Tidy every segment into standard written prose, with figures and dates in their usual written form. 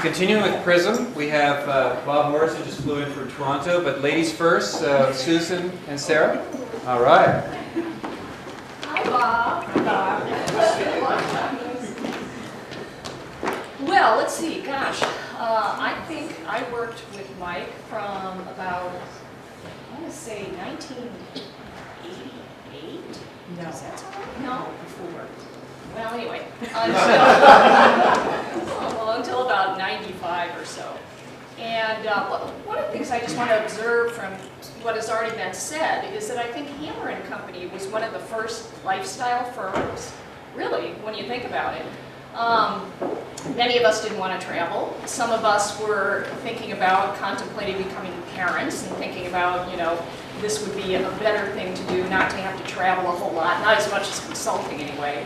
Continuing with Prism, we have Bob Morris, who just flew in from Toronto, but ladies first, Susan and Sarah. All right. Hi, Bob. Well, let's see. Gosh, I think I worked with Mike from about, I want to say 1988. No. Does that sound right? No, Before. Well, anyway, until about 95 or so. And one of the things I just want to observe from what has already been said is that I think Hammer and Company was one of the first lifestyle firms, really, when you think about it. Many of us didn't want to travel. Some of us were thinking about contemplating becoming parents and thinking about, you know, this would be a better thing to do, not to have to travel a whole lot, not as much as consulting anyway.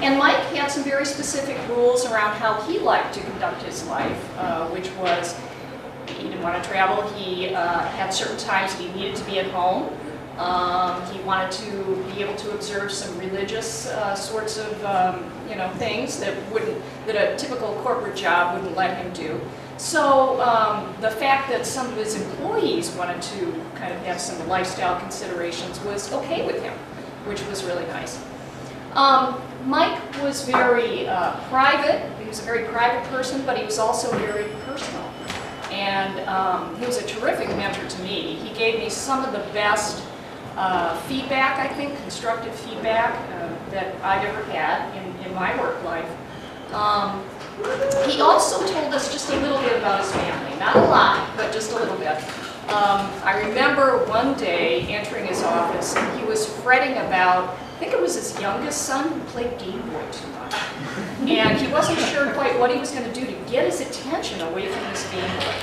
And Mike had some very specific rules around how he liked to conduct his life, which was he didn't want to travel. He had certain times that he needed to be at home. He wanted to be able to observe some religious sorts of you know, things that a typical corporate job wouldn't let him do. So the fact that some of his employees wanted to kind of have some lifestyle considerations was okay with him, which was really nice. Mike was very private. He was a very private person, but he was also very personal. And he was a terrific mentor to me. He gave me some of the best feedback, I think, constructive feedback that I've ever had in my work life. He also told us just a little bit about his family. Not a lot, but just a little bit. I remember one day entering his office, and he was fretting about, I think it was his youngest son who played Game Boy too much. And he wasn't sure quite what he was going to do to get his attention away from this Game Boy.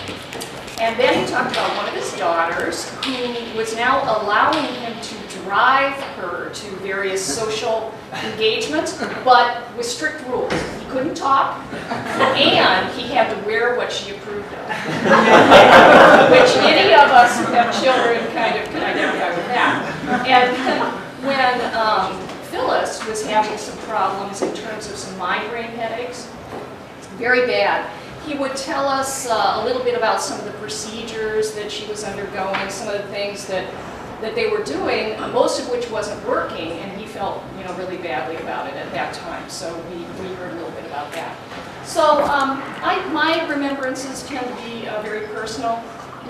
And then he talked about one of his daughters who was now allowing him to drive her to various social engagements, but with strict rules. He couldn't talk, and he had to wear what she approved of. Which any of us who have children kind of can identify with that. And when Phyllis was having some problems in terms of some migraine headaches, very bad, he would tell us a little bit about some of the procedures that she was undergoing, some of the things that they were doing, most of which wasn't working, and he felt, you know, really badly about it at that time. So we heard a little bit about that. So my remembrances tend to be very personal.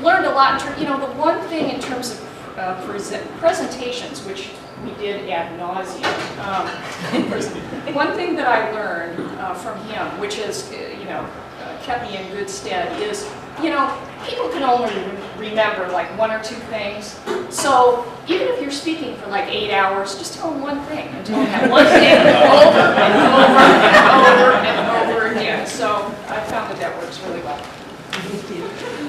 Learned a lot in terms, you know, the one thing in terms of presentations, which we did ad nauseum in prison. One thing that I learned from him, which is, you know, kept me in good stead, is, you know, people can only remember like one or two things. So even if you're speaking for like 8 hours, just tell them one thing and tell them that one thing over and over and over and over again. So I found that that works really well. Thank you.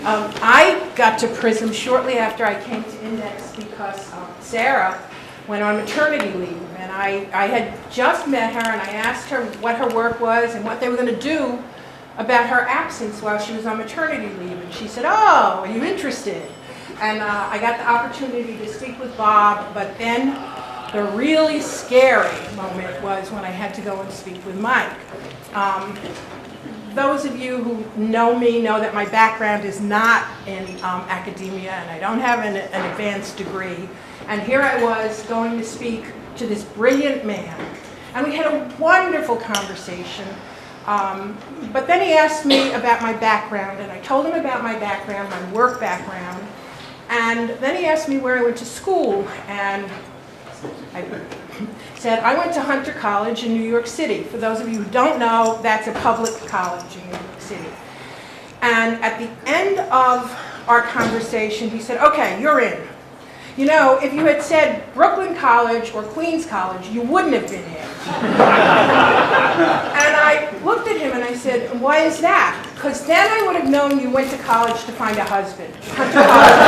I got to Prism shortly after I came to Index because Sarah went on maternity leave, and I had just met her, and I asked her what her work was and what they were going to do about her absence while she was on maternity leave, and she said, "Oh, are you interested?" And I got the opportunity to speak with Bob, but then the really scary moment was when I had to go and speak with Mike. Those of you who know me know that my background is not in academia, and I don't have an advanced degree. And here I was going to speak to this brilliant man. And we had a wonderful conversation. But then he asked me about my background, and I told him about my background, my work background. And then he asked me where I went to school, and I said, I went to Hunter College in New York City. For those of you who don't know, that's a public college in New York City. And at the end of our conversation, he said, okay, you're in. You know, if you had said Brooklyn College or Queens College, you wouldn't have been in. And I looked at him and I said, why is that? Because then I would have known you went to college to find a husband. Hunter College.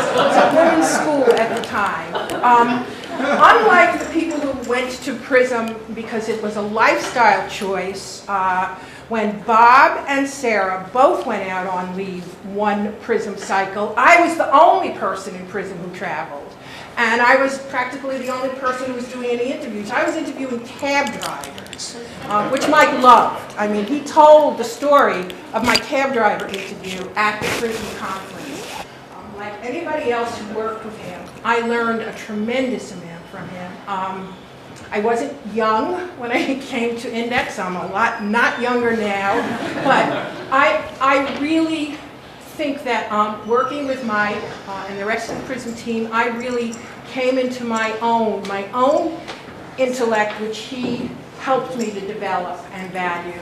It was a women's school at the time. Unlike the people who went to Prism because it was a lifestyle choice, when Bob and Sarah both went out on leave one Prism cycle, I was the only person in Prism who traveled. And I was practically the only person who was doing any interviews. I was interviewing cab drivers. which Mike loved. I mean, he told the story of my cab driver interview at the prison conference. Like anybody else who worked with him, I learned a tremendous amount from him. I wasn't young when I came to Index. I'm a lot not younger now, but I really think that working with Mike and the rest of the prison team, I really came into my own intellect, which he helped me to develop and value.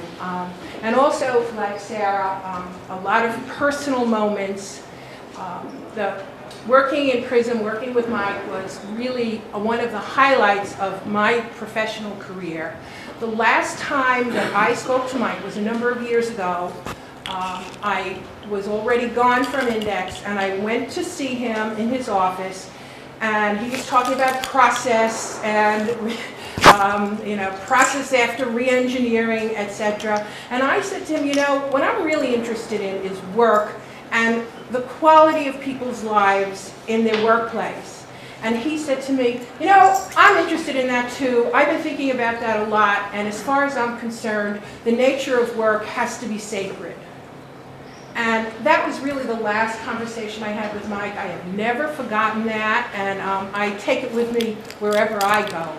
And also, like Sarah, a lot of personal moments. Working in prison, working with Mike was really one of the highlights of my professional career. The last time that I spoke to Mike was a number of years ago. I was already gone from Index, and I went to see him in his office, and he was talking about process and process after re-engineering, etc. And I said to him, what I'm really interested in is work and the quality of people's lives in their workplace. And he said to me, I'm interested in that too. I've been thinking about that a lot, and as far as I'm concerned, the nature of work has to be sacred. And that was really the last conversation I had with Mike. I have never forgotten that, and I take it with me wherever I go.